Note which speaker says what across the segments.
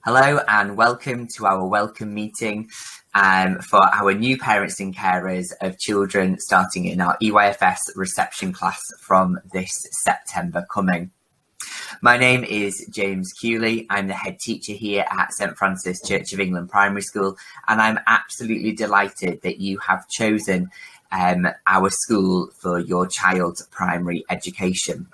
Speaker 1: Hello and welcome to our welcome meeting for our new parents and carers of children starting in our EYFS reception class from this September coming. My name is James Kewley. I'm the head teacher here at St Francis Church of England Primary School, and I'm absolutely delighted that you have chosen our school for your child's primary education.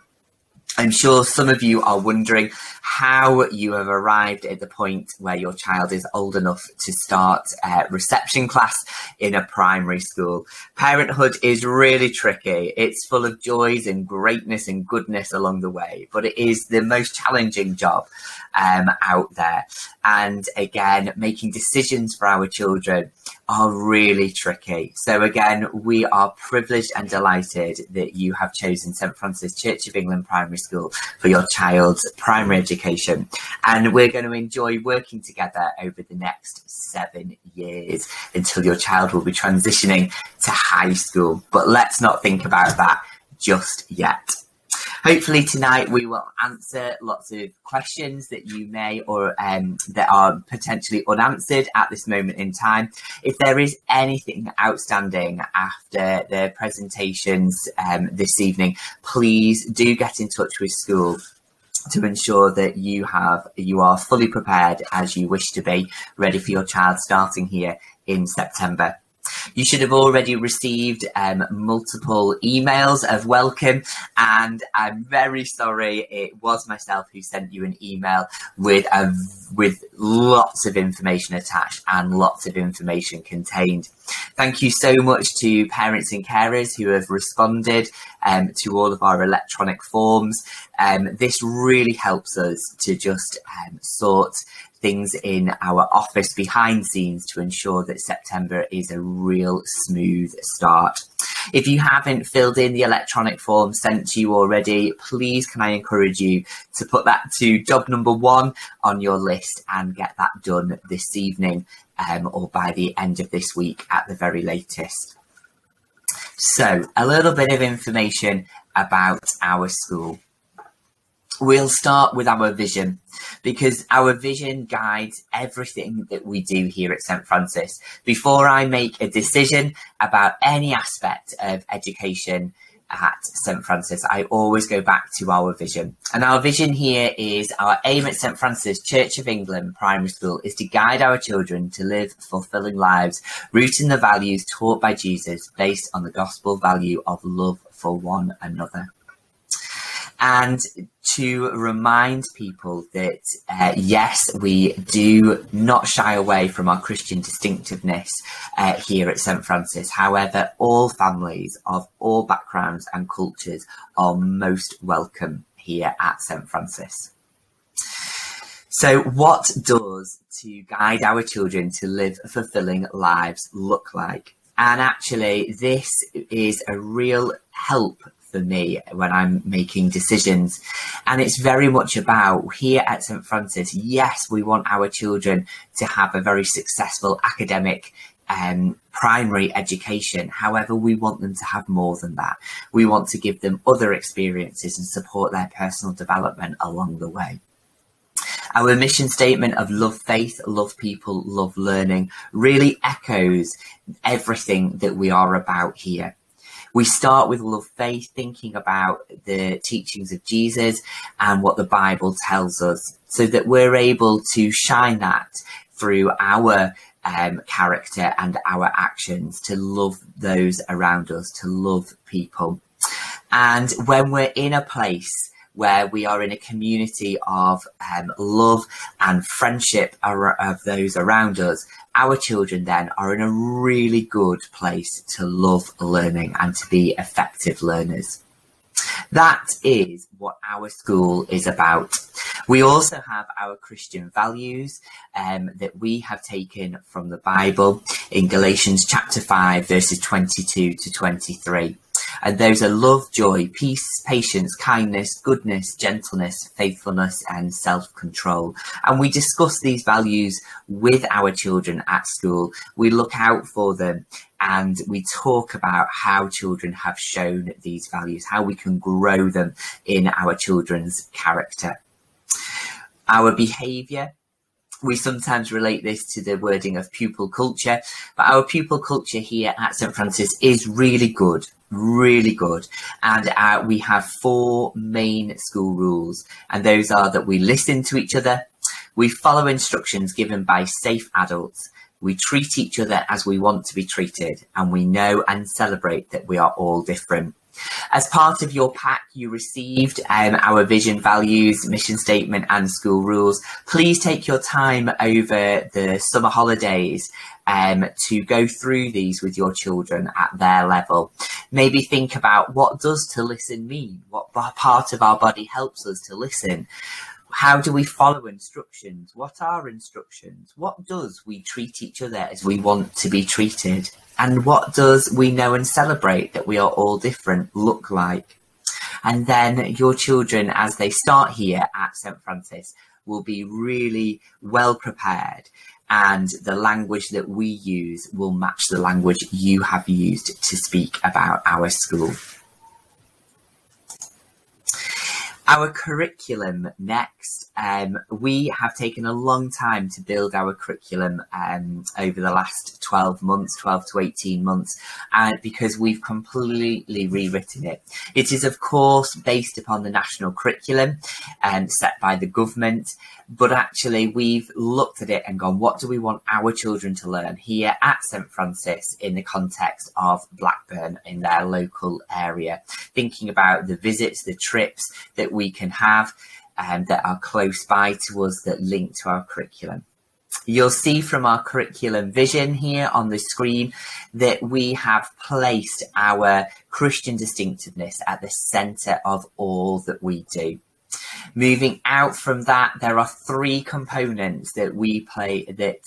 Speaker 1: I'm sure some of you are wondering how you have arrived at the point where your child is old enough to start reception class in a primary school. Parenthood is really tricky. It's full of joys and greatness and goodness along the way, but it is the most challenging job out there. And again, making decisions for our children are really tricky. So again, we are privileged and delighted that you have chosen St Francis Church of England Primary School for your child's primary education. And we're going to enjoy working together over the next 7 years until your child will be transitioning to high school. But let's not think about that just yet. Hopefully tonight we will answer lots of questions that you may or that are potentially unanswered at this moment in time. If there is anything outstanding after the presentations this evening, please do get in touch with school to ensure that you are fully prepared as you wish to be, ready for your child starting here in September. You should have already received multiple emails of welcome, and I'm very sorry it was myself who sent you an email with lots of information attached and lots of information contained. Thank you so much to parents and carers who have responded to all of our electronic forms. This really helps us to just sort things in our office behind scenes to ensure that September is a real smooth start. If you haven't filled in the electronic form sent to you already, please can I encourage you to put that to job number 1 on your list and get that done this evening or by the end of this week at the very latest. So a little bit of information about our school. We'll start with our vision, because our vision guides everything that we do here at St Francis. Before I make a decision about any aspect of education at St Francis, I always go back to our vision. And our vision here is our aim at St Francis Church of England Primary School is to guide our children to live fulfilling lives, rooted in the values taught by Jesus, based on the gospel value of love for one another. And to remind people that, yes, we do not shy away from our Christian distinctiveness here at St Francis. However, all families of all backgrounds and cultures are most welcome here at St Francis. So what does to guide our children to live fulfilling lives look like? And actually, this is a real help for me when I'm making decisions, and it's very much about here at St Francis. Yes, we want our children to have a very successful academic primary education. However, we want them to have more than that. We want to give them other experiences and support their personal development along the way. Our mission statement of love faith, love people, love learning really echoes everything that we are about here. We start with love faith, thinking about the teachings of Jesus and what the Bible tells us, so that we're able to shine that through our character and our actions, to love those around us, to love people. And when we're in a place where we are in a community of love and friendship of those around us, our children then are in a really good place to love learning and to be effective learners. That is what our school is about. We also have our Christian values that we have taken from the Bible in Galatians chapter 5, verses 22 to 23. And those are love, joy, peace, patience, kindness, goodness, gentleness, faithfulness, and self-control. And we discuss these values with our children at school. We look out for them and we talk about how children have shown these values, how we can grow them in our children's character. Our behaviour We sometimes relate this to the wording of pupil culture, but our pupil culture here at St Francis is really good, and we have 4 main school rules, and those are that we listen to each other, we follow instructions given by safe adults, we treat each other as we want to be treated, and we know and celebrate that we are all different. As part of your pack, you received our vision, values, mission statement and school rules. Please take your time over the summer holidays to go through these with your children at their level. Maybe think about, what does to listen mean? What part of our body helps us to listen? How do we follow instructions? What are instructions? What does we treat each other as we want to be treated? And what does we know and celebrate that we are all different look like? And then your children, as they start here at St Francis, will be really well prepared, and the language that we use will match the language you have used to speak about our school. Our curriculum next. We have taken a long time to build our curriculum over the last 12 to 18 months, because we've completely rewritten it. It is, of course, based upon the national curriculum set by the government, but actually we've looked at it and gone, what do we want our children to learn here at St Francis in the context of Blackburn in their local area? Thinking about the visits, the trips that we can have that are close by to us that link to our curriculum. You'll see from our curriculum vision here on the screen that we have placed our Christian distinctiveness at the centre of all that we do. Moving out from that, there are 3 components that we play that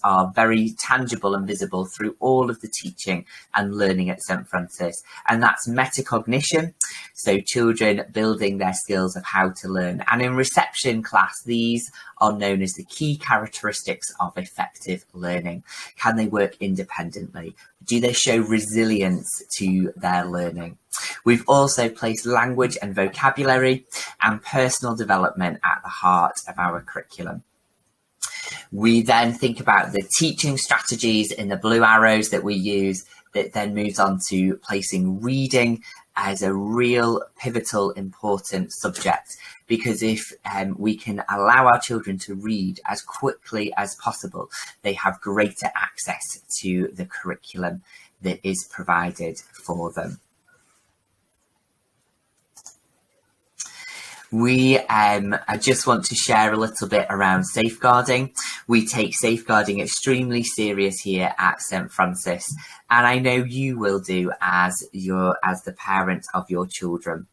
Speaker 1: are very tangible and visible through all of the teaching and learning at St Francis, and that's metacognition, so children building their skills of how to learn, and in reception class, these are known as the key characteristics of effective learning. Can they work independently? Do they show resilience to their learning? We've also placed language and vocabulary and personal development at the heart of our curriculum. We then think about the teaching strategies in the blue arrows that we use, that then moves on to placing reading as a real pivotal important subject, because if we can allow our children to read as quickly as possible, they have greater access to the curriculum that is provided for them. I just want to share a little bit around safeguarding. We take safeguarding extremely serious here at St Francis, and I know you will do as the parent of your children.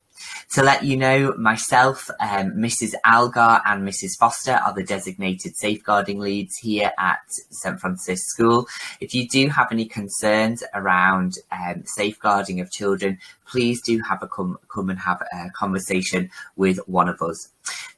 Speaker 1: To let you know, myself, Mrs. Algar and Mrs. Foster are the designated safeguarding leads here at St Francis School. If you do have any concerns around safeguarding of children, please do come and have a conversation with one of us.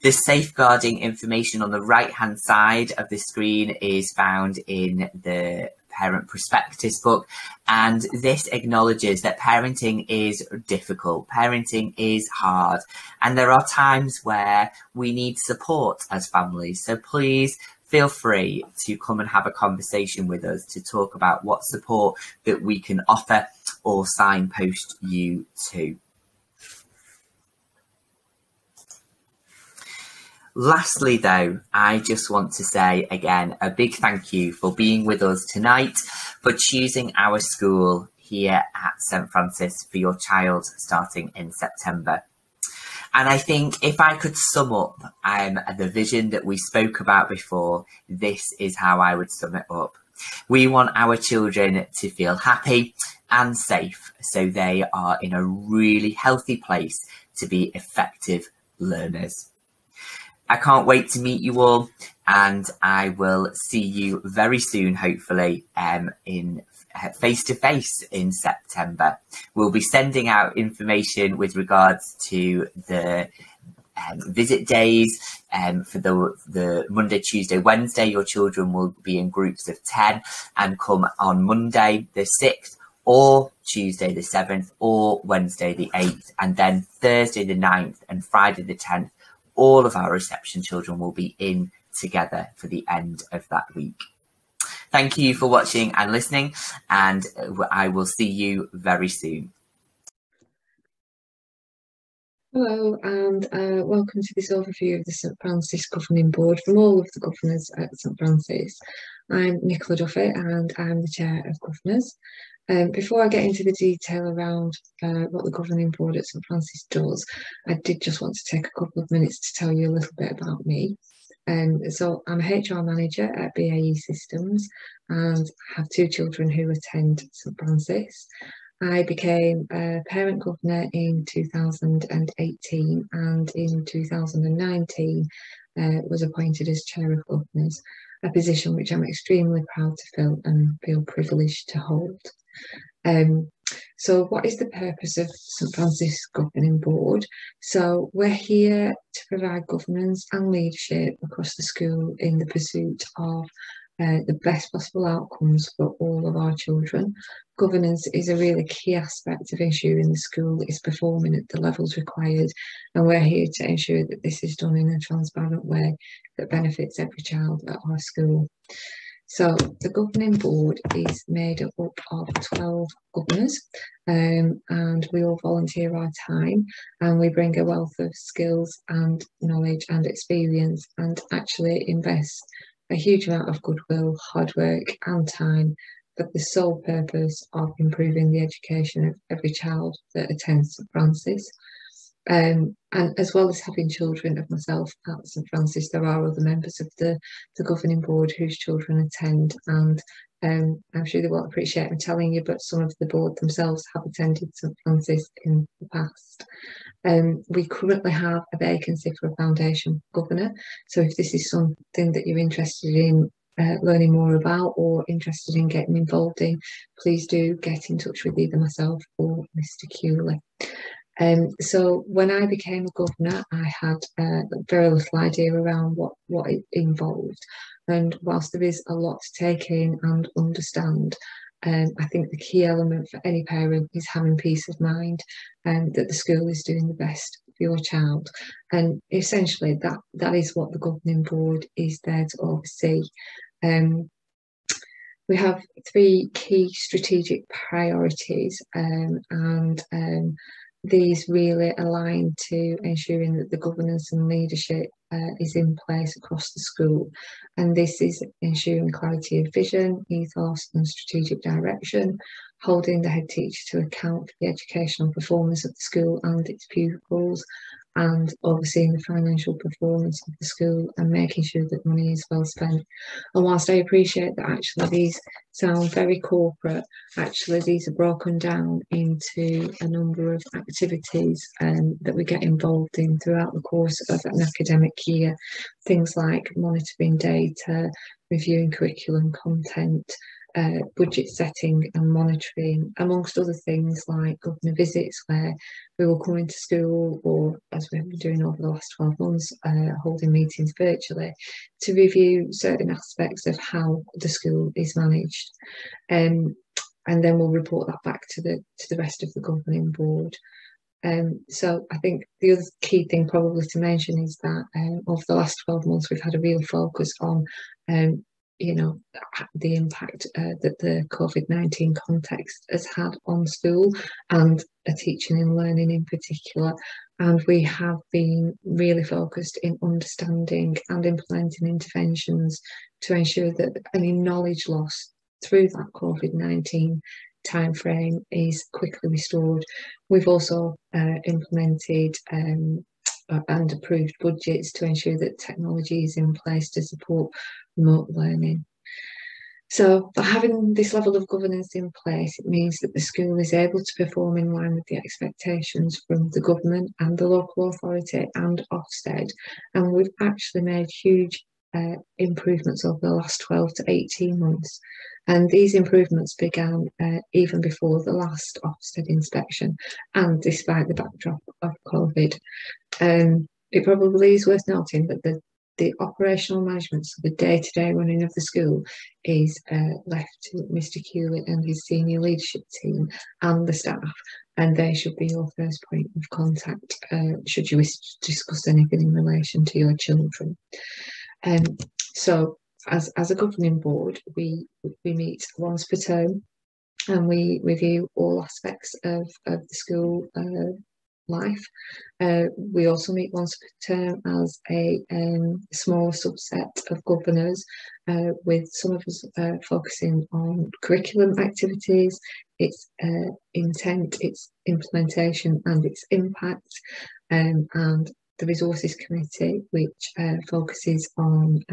Speaker 1: The safeguarding information on the right hand side of the screen is found in the Parent Prospectus book, and this acknowledges that parenting is difficult, parenting is hard, and there are times where we need support as families. So please feel free to come and have a conversation with us to talk about what support that we can offer or signpost you to. Lastly, though, I just want to say again a big thank you for being with us tonight, for choosing our school here at St Francis for your child starting in September. And I think if I could sum up the vision that we spoke about before, this is how I would sum it up. We want our children to feel happy and safe, so they are in a really healthy place to be effective learners. I can't wait to meet you all, and I will see you very soon, hopefully, in face-to-face in September. We'll be sending out information with regards to the visit days for the Monday, Tuesday, Wednesday. Your children will be in groups of 10 and come on Monday the 6th, or Tuesday the 7th, or Wednesday the 8th, and then Thursday the 9th and Friday the 10th. All of our reception children will be in together for the end of that week. Thank you for watching and listening, and I will see you very soon.
Speaker 2: Hello, and welcome to this overview of the St Francis Governing Board from all of the governors at St Francis. I'm Nicola Duffy and I'm the Chair of Governors. Before I get into the detail around what the Governing Board at St Francis does, I did just want to take a couple of minutes to tell you a little bit about me. So I'm a HR manager at BAE Systems and have 2 children who attend St Francis. I became a parent governor in 2018 and in 2019 was appointed as Chair of Governors, a position which I'm extremely proud to fill and feel privileged to hold. So what is the purpose of St Francis Governing Board? So we're here to provide governance and leadership across the school in the pursuit of the best possible outcomes for all of our children. Governance is a really key aspect of ensuring the school is performing at the levels required, and we're here to ensure that this is done in a transparent way that benefits every child at our school. So the Governing Board is made up of 12 governors, and we all volunteer our time, and we bring a wealth of skills and knowledge and experience, and actually invest a huge amount of goodwill, hard work and time for the sole purpose of improving the education of every child that attends St Francis. And as well as having children of myself at St Francis, there are other members of the Governing Board whose children attend, and I'm sure they won't appreciate me telling you, but some of the board themselves have attended St Francis in the past. We currently have a vacancy for a foundation governor, so if this is something that you're interested in learning more about or interested in getting involved in, please do get in touch with either myself or Mr. Kewley. So when I became a governor, I had very little idea around what it involved, and whilst there is a lot to take in and understand, I think the key element for any parent is having peace of mind and that the school is doing the best for your child. And essentially that is what the Governing Board is there to oversee. We have 3 key strategic priorities, and these really align to ensuring that the governance and leadership is in place across the school. And this is ensuring clarity of vision, ethos and strategic direction, holding the head teacher to account for the educational performance of the school and its pupils, and overseeing the financial performance of the school and making sure that money is well spent. And whilst I appreciate that actually these sound very corporate, actually these are broken down into a number of activities that we get involved in throughout the course of an academic year. Things like monitoring data, reviewing curriculum content, budget setting and monitoring, amongst other things like governor visits, where we will come into school, or as we have been doing over the last 12 months, holding meetings virtually to review certain aspects of how the school is managed. And then we'll report that back to the rest of the Governing Board. So I think the other key thing probably to mention is that over the last 12 months we've had a real focus on the impact that the COVID-19 context has had on school and teaching and learning in particular. And we have been really focused in understanding and implementing interventions to ensure that any knowledge loss through that COVID-19 timeframe is quickly restored. We've also implemented and approved budgets to ensure that technology is in place to support remote learning. So by having this level of governance in place, it means that the school is able to perform in line with the expectations from the government and the local authority and Ofsted. And we've actually made huge improvements over the last 12 to 18 months. And these improvements began even before the last Ofsted inspection and despite the backdrop of COVID. It probably is worth noting that the operational management, so the day-to-day running of the school, is left to Mr. Kewley and his senior leadership team and the staff, and they should be your first point of contact should you wish to discuss anything in relation to your children. So as a governing board, we meet once per term, and we review all aspects of the school life. We also meet once per term as a small subset of governors, with some of us focusing on curriculum activities, its intent, its implementation and its impact, and the resources committee, which focuses on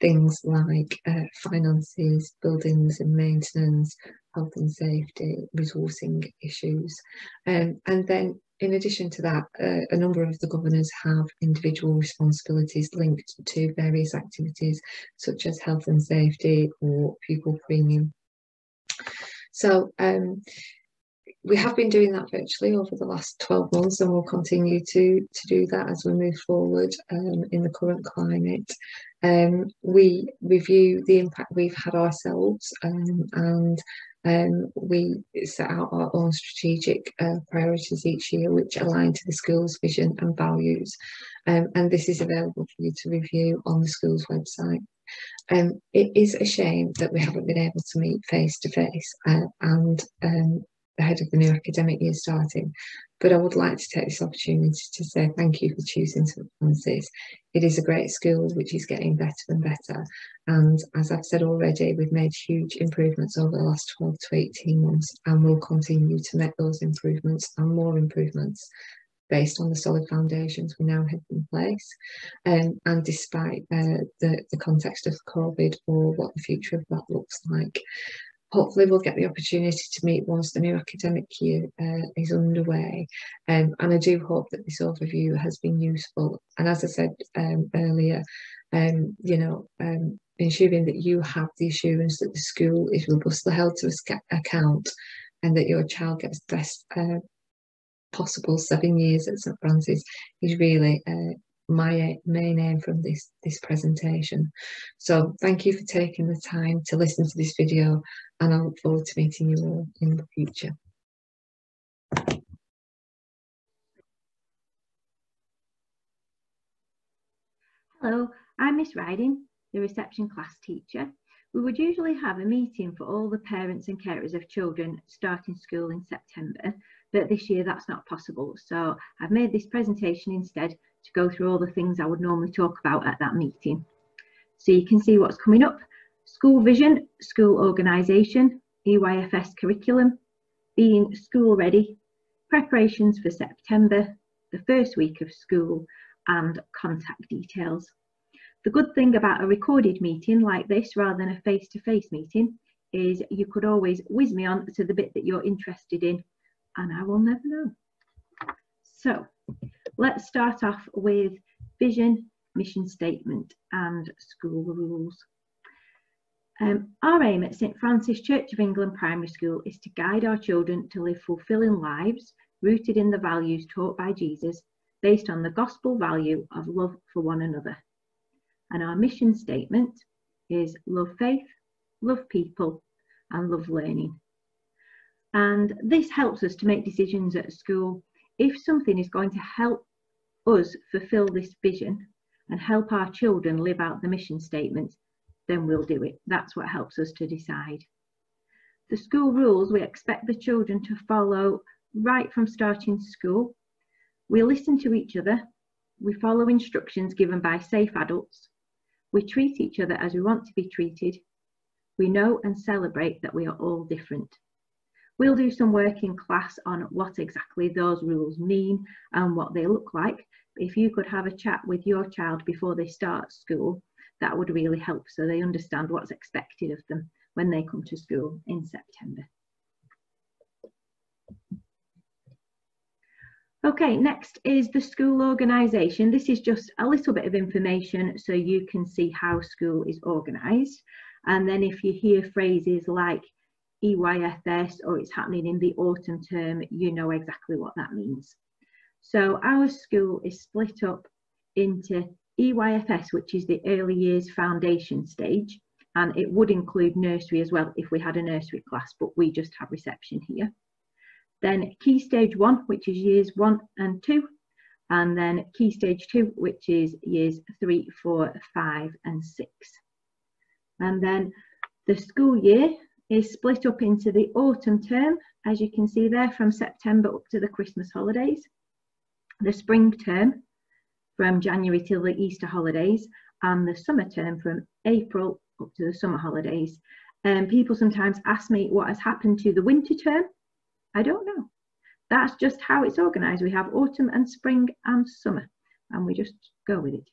Speaker 2: things like finances, buildings and maintenance, health and safety, resourcing issues. And then in addition to that, a number of the governors have individual responsibilities linked to various activities such as health and safety or pupil premium. So we have been doing that virtually over the last 12 months, and we'll continue to do that as we move forward in the current climate. We review the impact we've had ourselves, and we set out our own strategic priorities each year, which align to the school's vision and values. And this is available for you to review on the school's website. It is a shame that we haven't been able to meet face to face and ahead of the new academic year starting, but I would like to take this opportunity to say thank you for choosing St Francis. It is a great school which is getting better and better, and as I've said already, we've made huge improvements over the last 12 to 18 months, and we'll continue to make those improvements and more improvements based on the solid foundations we now have in place, and despite the context of COVID or what the future of that looks like. Hopefully we'll get the opportunity to meet once the new academic year is underway, and I do hope that this overview has been useful. And as I said earlier, ensuring that you have the assurance that the school is robustly held to account and that your child gets the best possible 7 years at St Francis is really my main aim from this presentation. So thank you for taking the time to listen to this video, and I look forward to meeting you all in the future.
Speaker 3: Hello, I'm Miss Ryding, the reception class teacher. We would usually have a meeting for all the parents and carers of children starting school in September, but this year that's not possible. So I've made this presentation instead to go through all the things I would normally talk about at that meeting. So you can see what's coming up: school vision, school organisation, EYFS curriculum, being school ready, preparations for September, the first week of school, and contact details. The good thing about a recorded meeting like this rather than a face-to-face meeting is you could always whiz me on to the bit that you're interested in, and I will never know. So let's start off with vision, mission statement and school rules. Our aim at St Francis Church of England Primary School is to guide our children to live fulfilling lives rooted in the values taught by Jesus, based on the gospel value of love for one another. And our mission statement is love faith, love people and love learning. And this helps us to make decisions at school. If something is going to help us fulfill this vision and help our children live out the mission statement, then we'll do it. That's what helps us to decide. The school rules we expect the children to follow right from starting school. We listen to each other. We follow instructions given by safe adults. We treat each other as we want to be treated. We know and celebrate that we are all different. We'll do some work in class on what exactly those rules mean and what they look like. If you could have a chat with your child before they start school, that would really help so they understand what's expected of them when they come to school in September. Okay, next is the school organisation. This is just a little bit of information so you can see how school is organised. And then if you hear phrases like EYFS or it's happening in the autumn term, you know exactly what that means. So our school is split up into EYFS, which is the early years foundation stage, and it would include nursery as well if we had a nursery class, but we just have reception here. Then Key Stage 1, which is years 1 and 2, and then Key Stage 2, which is years 3, 4, 5 and 6. And then the school year is split up into the autumn term, as you can see there, from September up to the Christmas holidays, the spring term from January till the Easter holidays, and the summer term from April up to the summer holidays. People sometimes ask me what has happened to the winter term. I don't know. That's just how it's organised. We have autumn and spring and summer, and we just go with it.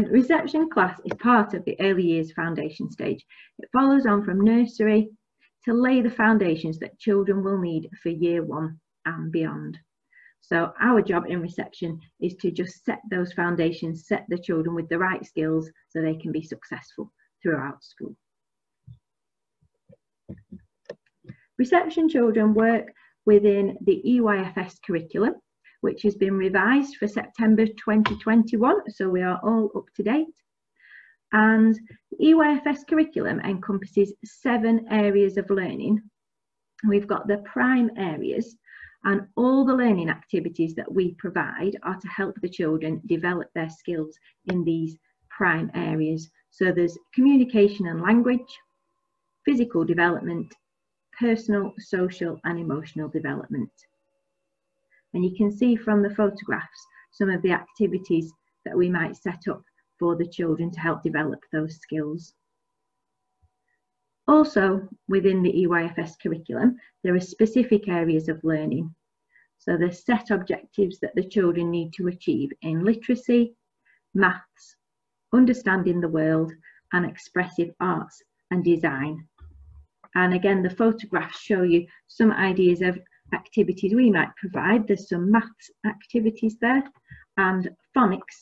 Speaker 3: Reception class is part of the early years foundation stage. It follows on from nursery to lay the foundations that children will need for year 1 and beyond. So our job in reception is to just set those foundations, set the children with the right skills so they can be successful throughout school. Reception children work within the EYFS curriculum, which has been revised for September 2021, so we are all up to date. And the EYFS curriculum encompasses 7 areas of learning. We've got the prime areas, and all the learning activities that we provide are to help the children develop their skills in these prime areas. So there's communication and language, physical development, personal, social and emotional development. And you can see from the photographs some of the activities that we might set up for the children to help develop those skills. Also, within the EYFS curriculum, there are specific areas of learning. So there's set objectives that the children need to achieve in literacy, maths, understanding the world, and expressive arts and design. And again, the photographs show you some ideas of activities we might provide. There's some maths activities there, and phonics,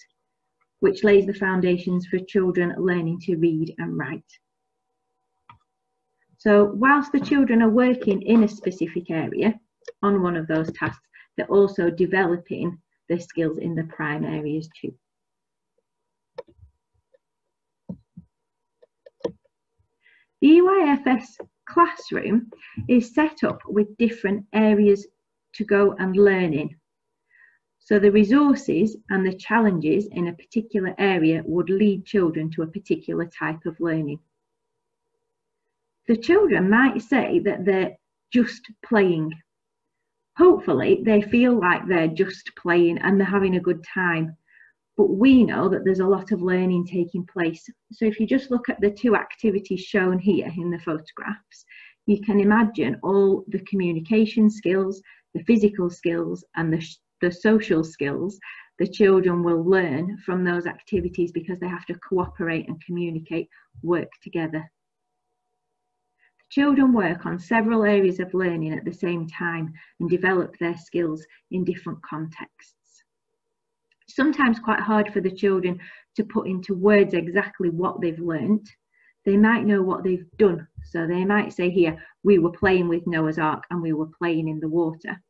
Speaker 3: which lays the foundations for children learning to read and write. So whilst the children are working in a specific area on one of those tasks, they're also developing their skills in the prime areas too. The EYFS classroom is set up with different areas to go and learn in. So the resources and the challenges in a particular area would lead children to a particular type of learning. The children might say that they're just playing. Hopefully they feel like they're just playing and they're having a good time. But we know that there's a lot of learning taking place. So if you just look at the 2 activities shown here in the photographs, you can imagine all the communication skills, the physical skills and the social skills the children will learn from those activities, because they have to cooperate and communicate, work together. Children work on several areas of learning at the same time and develop their skills in different contexts. Sometimes quite hard for the children to put into words exactly what they've learnt. They might know what they've done. So they might say here, we were playing with Noah's Ark and we were playing in the water.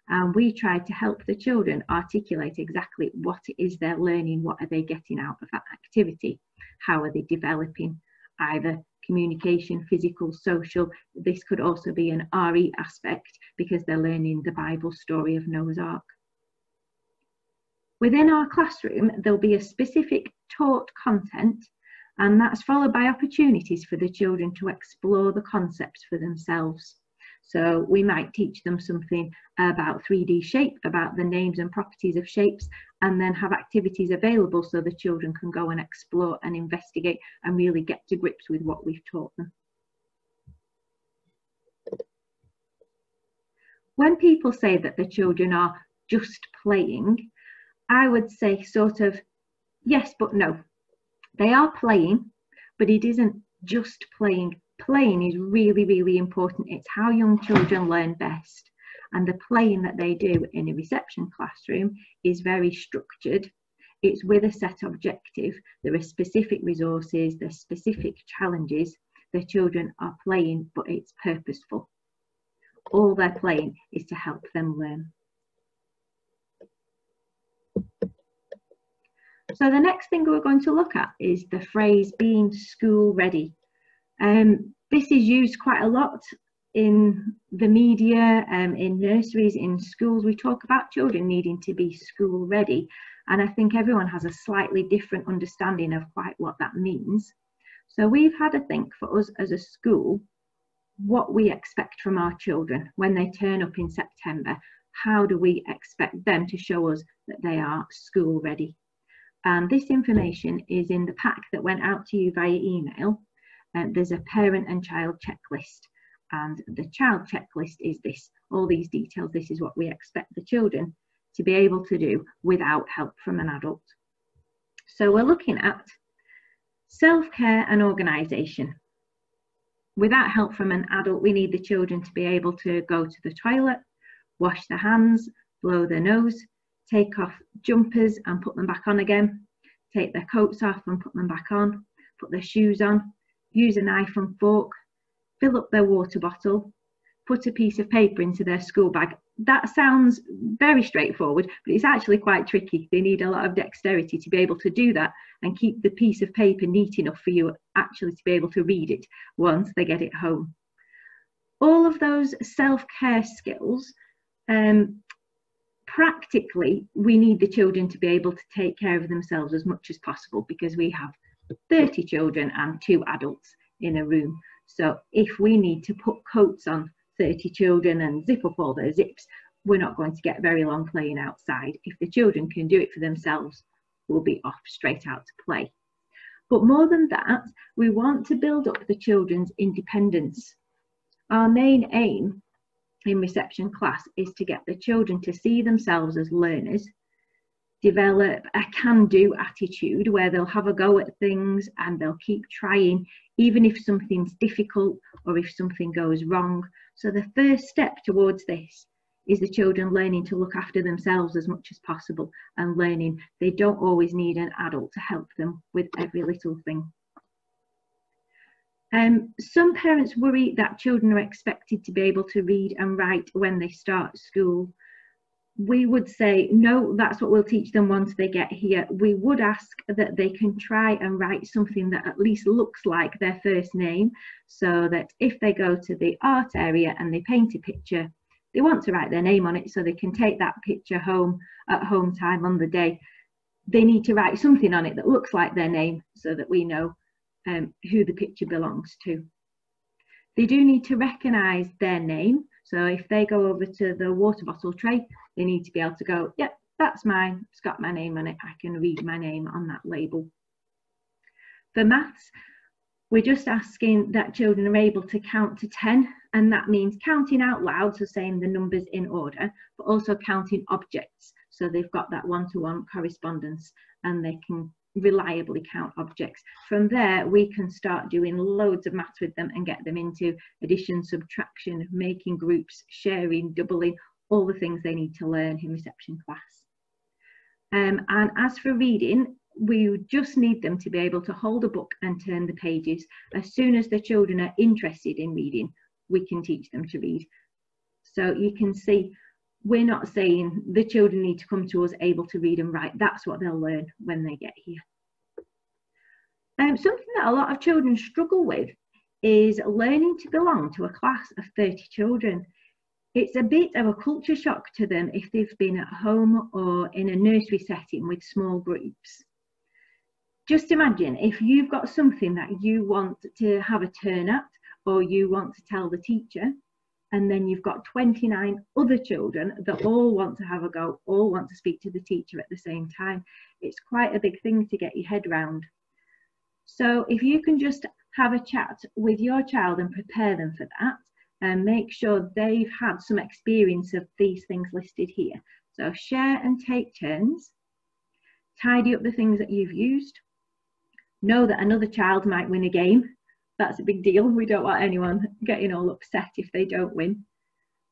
Speaker 3: And we tried to help the children articulate exactly what it is they're learning, what are they getting out of that activity, how are they developing either communication, physical, social. This could also be an RE aspect because they're learning the Bible story of Noah's Ark. Within our classroom, there'll be a specific taught content, and that's followed by opportunities for the children to explore the concepts for themselves. So we might teach them something about 3D shape, about the names and properties of shapes, and then have activities available so the children can go and explore and investigate and really get to grips with what we've taught them. When people say that the children are just playing, I would say sort of yes, but no. They are playing, but it isn't just playing. Playing is really, really important. It's how young children learn best. And the playing that they do in a reception classroom is very structured. It's with a set objective. There are specific resources, there's specific challenges. The children are playing, but it's purposeful. All they're playing is to help them learn. So the next thing we're going to look at is the phrase being school ready. This is used quite a lot in the media, in nurseries, in schools, we talk about children needing to be school ready. And I think everyone has a slightly different understanding of quite what that means. So we've had a think for us as a school, what we expect from our children when they turn up in September. How do we expect them to show us that they are school ready? And this information is in the pack that went out to you via email. There's a parent and child checklist, and the child checklist is this, all these details. This is what we expect the children to be able to do without help from an adult. So we're looking at self-care and organisation. Without help from an adult, we need the children to be able to go to the toilet, wash their hands, blow their nose, take off jumpers and put them back on again, take their coats off and put them back on, put their shoes on, use a knife and fork, fill up their water bottle, put a piece of paper into their school bag. That sounds very straightforward, but it's actually quite tricky. They need a lot of dexterity to be able to do that and keep the piece of paper neat enough for you actually to be able to read it once they get it home. All of those self-care skills, practically, we need the children to be able to take care of themselves as much as possible, because we have 30 children and 2 adults in a room. So if we need to put coats on 30 children and zip up all their zips, we're not going to get very long playing outside. If the children can do it for themselves, we'll be off straight out to play. But more than that, we want to build up the children's independence. Our main aim in reception class is to get the children to see themselves as learners, develop a can-do attitude where they'll have a go at things and they'll keep trying, even if something's difficult or if something goes wrong. So the first step towards this is the children learning to look after themselves as much as possible and learning they don't always need an adult to help them with every little thing. Some parents worry that children are expected to be able to read and write when they start school. We would say, no, that's what we'll teach them once they get here. We would ask that they can try and write something that at least looks like their first name, so that if they go to the art area and they paint a picture, they want to write their name on it so they can take that picture home at home time on the day. They need to write something on it that looks like their name so that we know who the picture belongs to. They do need to recognise their name. So if they go over to the water bottle tray, they need to be able to go, yep, that's mine, it's got my name on it, I can read my name on that label. For maths, we're just asking that children are able to count to 10, and that means counting out loud, so saying the numbers in order, but also counting objects, so they've got that one-to-one correspondence and they can reliably count objects. From there, we can start doing loads of maths with them and get them into addition, subtraction, making groups, sharing, doubling, all the things they need to learn in reception class. And as for reading, we just need them to be able to hold a book and turn the pages. As soon as the children are interested in reading, we can teach them to read. So you can see, we're not saying the children need to come to us able to read and write. That's what they'll learn when they get here. Something that a lot of children struggle with is learning to belong to a class of 30 children. It's a bit of a culture shock to them if they've been at home or in a nursery setting with small groups. Just imagine if you've got something that you want to have a turn at, or you want to tell the teacher, and then you've got 29 other children that all want to have a go, all want to speak to the teacher at the same time. It's quite a big thing to get your head round. So if you can just have a chat with your child and prepare them for that, and make sure they've had some experience of these things listed here. So share and take turns, tidy up the things that you've used, know that another child might win a game. That's a big deal. We don't want anyone getting all upset if they don't win.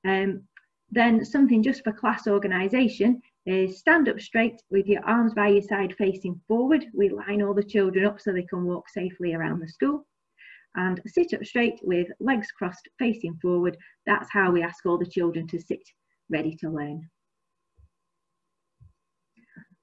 Speaker 3: Then something just for class organisation is stand up straight with your arms by your side facing forward. We line all the children up so they can walk safely around the school. And sit up straight with legs crossed facing forward. That's how we ask all the children to sit ready to learn.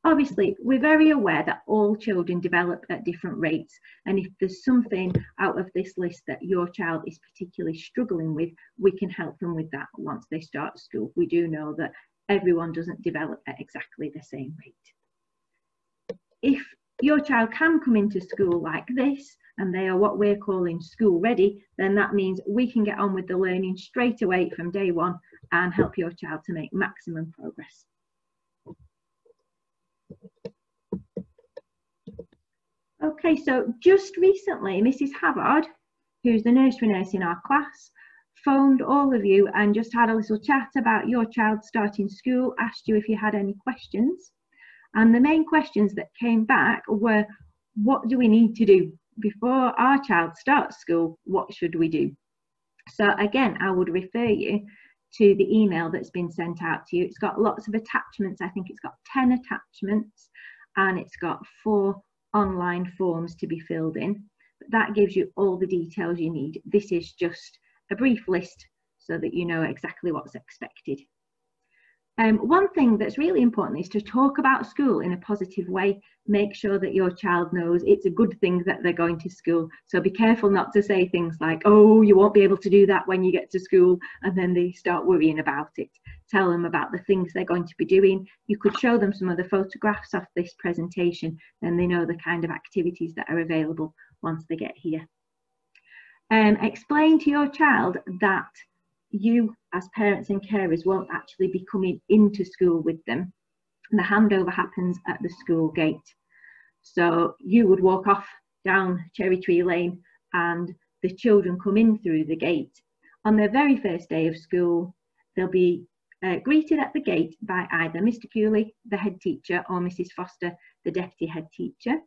Speaker 3: Obviously, we're very aware that all children develop at different rates, and if there's something out of this list that your child is particularly struggling with, we can help them with that once they start school. We do know that everyone doesn't develop at exactly the same rate. If your child can come into school like this, and they are what we're calling school ready, then that means we can get on with the learning straight away from day one and help your child to make maximum progress. Okay, so just recently, Mrs. Havard, who's the nursery nurse in our class, phoned all of you and just had a little chat about your child starting school, asked you if you had any questions. And the main questions that came back were, what do we need to do before our child starts school? What should we do? So again, I would refer you to the email that's been sent out to you. It's got lots of attachments. I think it's got 10 attachments, and it's got 4 online forms to be filled in. But that gives you all the details you need. This is just a brief list so that you know exactly what's expected. One thing that's really important is to talk about school in a positive way. Make sure that your child knows it's a good thing that they're going to school. So be careful not to say things like, oh, you won't be able to do that when you get to school, and then they start worrying about it. Tell them about the things they're going to be doing. You could show them some of the photographs of this presentation, then they know the kind of activities that are available once they get here. Explain to your child that you as parents and carers won't actually be coming into school with them. The handover happens at the school gate. So you would walk off down Cherry Tree Lane and the children come in through the gate. On their very first day of school, they'll be greeted at the gate by either Mr. Kewley, the head teacher, or Mrs. Foster, the deputy head teacher,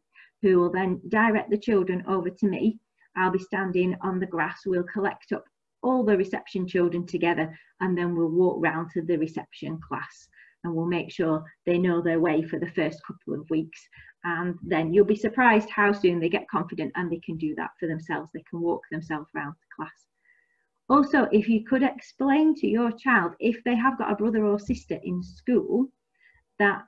Speaker 3: who will then direct the children over to me. I'll be standing on the grass. We'll collect up all the reception children together, and then we'll walk round to the reception class, and we'll make sure they know their way for the first couple of weeks. And then you'll be surprised how soon they get confident and they can do that for themselves. They can walk themselves around the class. Also, if you could explain to your child, if they have got a brother or sister in school, that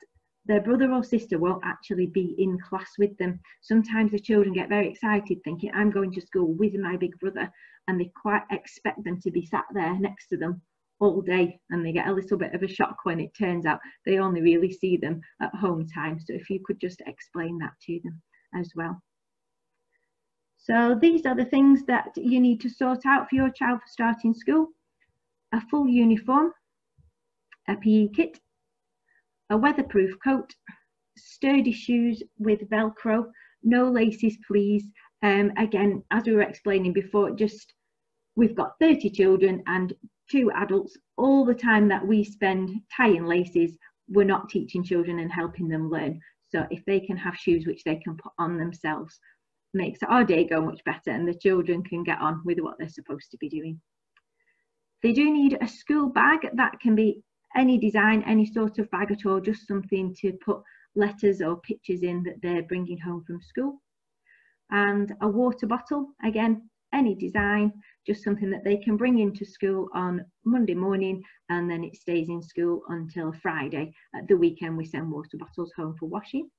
Speaker 3: their brother or sister won't actually be in class with them. Sometimes the children get very excited thinking, I'm going to school with my big brother, and they quite expect them to be sat there next to them all day, and they get a little bit of a shock when it turns out they only really see them at home time. So if you could just explain that to them as well. So these are the things that you need to sort out for your child for starting school: a full uniform, a PE kit, a weatherproof coat, sturdy shoes with Velcro, no laces please. Again, as we were explaining before, we've got 30 children and 2 adults. All the time that we spend tying laces, we're not teaching children and helping them learn. So if they can have shoes which they can put on themselves, makes our day go much better, and the children can get on with what they're supposed to be doing. They do need a school bag. That can be any design, any sort of bag at all, just something to put letters or pictures in that they're bringing home from school. And a water bottle, again, any design, just something that they can bring into school on Monday morning, and then it stays in school until Friday. At the weekend, we send water bottles home for washing.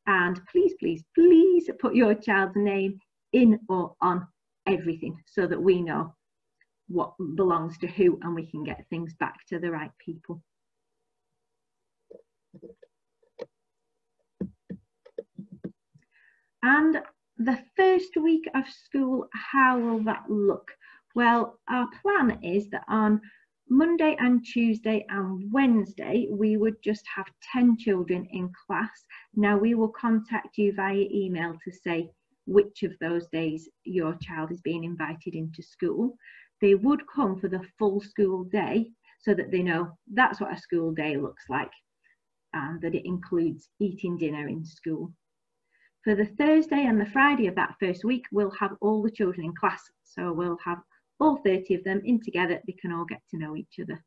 Speaker 3: And please, please, please put your child's name in or on everything so that we know what belongs to who, and we can get things back to the right people. And the first week of school, how will that look? Well, our plan is that on Monday and Tuesday and Wednesday, we would just have 10 children in class. Now we will contact you via email to say which of those days your child is being invited into school. They would come for the full school day so that they know that's what a school day looks like, and that it includes eating dinner in school. For the Thursday and the Friday of that first week, we'll have all the children in class. So we'll have all 30 of them in together. They can all get to know each other.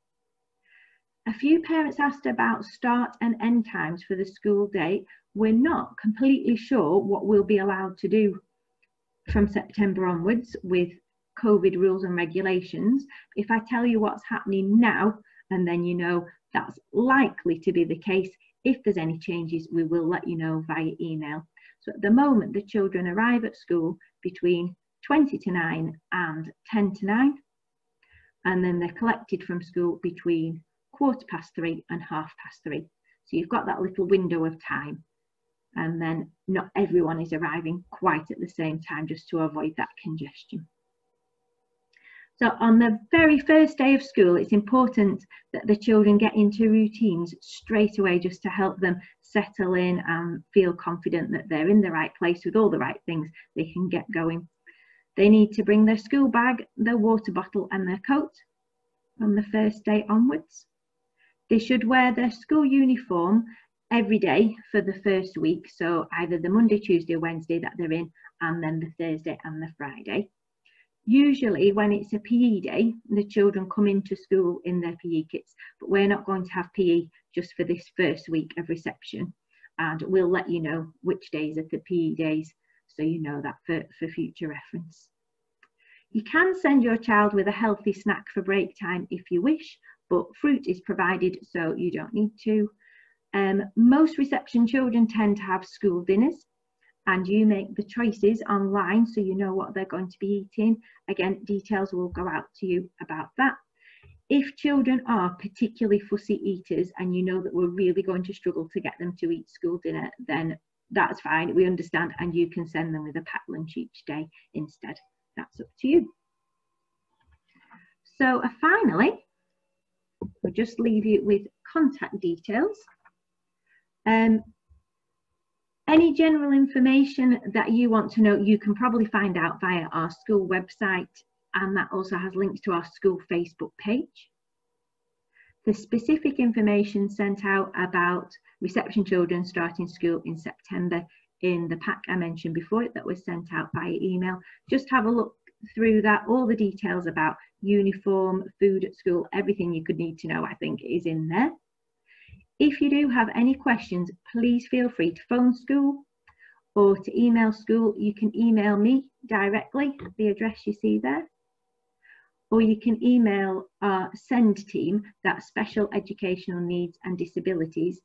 Speaker 3: A few parents asked about start and end times for the school day. We're not completely sure what we'll be allowed to do from September onwards with COVID rules and regulations. If I tell you what's happening now, and then you know that's likely to be the case, If there's any changes, we will let you know via email. So at the moment, the children arrive at school between 20 to 9 and 10 to 9, and then they're collected from school between 3:15 and 3:30. So you've got that little window of time, and then not everyone is arriving quite at the same time, just to avoid that congestion. So on the very first day of school, it's important that the children get into routines straight away, just to help them settle in and feel confident that they're in the right place with all the right things. They can get going. They need to bring their school bag, their water bottle and their coat from the first day onwards. They should wear their school uniform every day for the first week, so either the Monday, Tuesday, Wednesday that they're in, and then the Thursday and the Friday. Usually when it's a PE day, the children come into school in their PE kits, but we're not going to have PE just for this first week of reception, and we'll let you know which days are the PE days, so you know that for future reference. You can send your child with a healthy snack for break time if you wish, but fruit is provided, so you don't need to. Most reception children tend to have school dinners, and you make the choices online so you know what they're going to be eating. Again, details will go out to you about that. If children are particularly fussy eaters and you know that we're really going to struggle to get them to eat school dinner, then that's fine, we understand, and you can send them with a packed lunch each day instead. That's up to you. So finally, we'll just leave you with contact details. Any general information that you want to know, you can probably find out via our school website, and that also has links to our school Facebook page. The specific information sent out about reception children starting school in September in the pack I mentioned before that was sent out via email. Just have a look through that. All the details about uniform, food at school, everything you could need to know, I think, is in there. If you do have any questions, please feel free to phone school or to email school. You can email me directly, the address you see there, or you can email our SEND team, that's Special Educational Needs and Disabilities,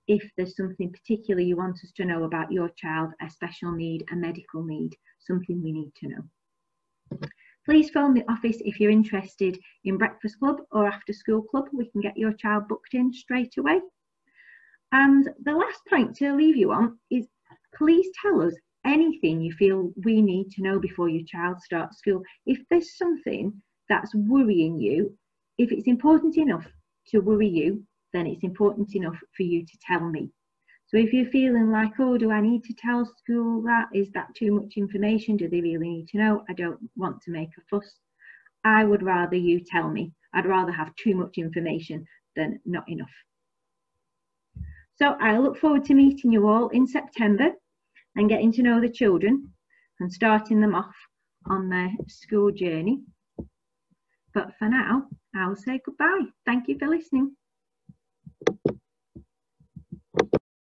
Speaker 3: if there's something particular you want us to know about your child, a special need, a medical need, something we need to know. Please phone the office if you're interested in breakfast club or after school club. We can get your child booked in straight away. And the last point to leave you on is, please tell us anything you feel we need to know before your child starts school. If there's something that's worrying you, if it's important enough to worry you, then it's important enough for you to tell me. So if you're feeling like, oh, do I need to tell school that? Is that too much information? Do they really need to know? I don't want to make a fuss. I would rather you tell me. I'd rather have too much information than not enough. So I look forward to meeting you all in September and getting to know the children and starting them off on their school journey. But for now, I'll say goodbye. Thank you for listening.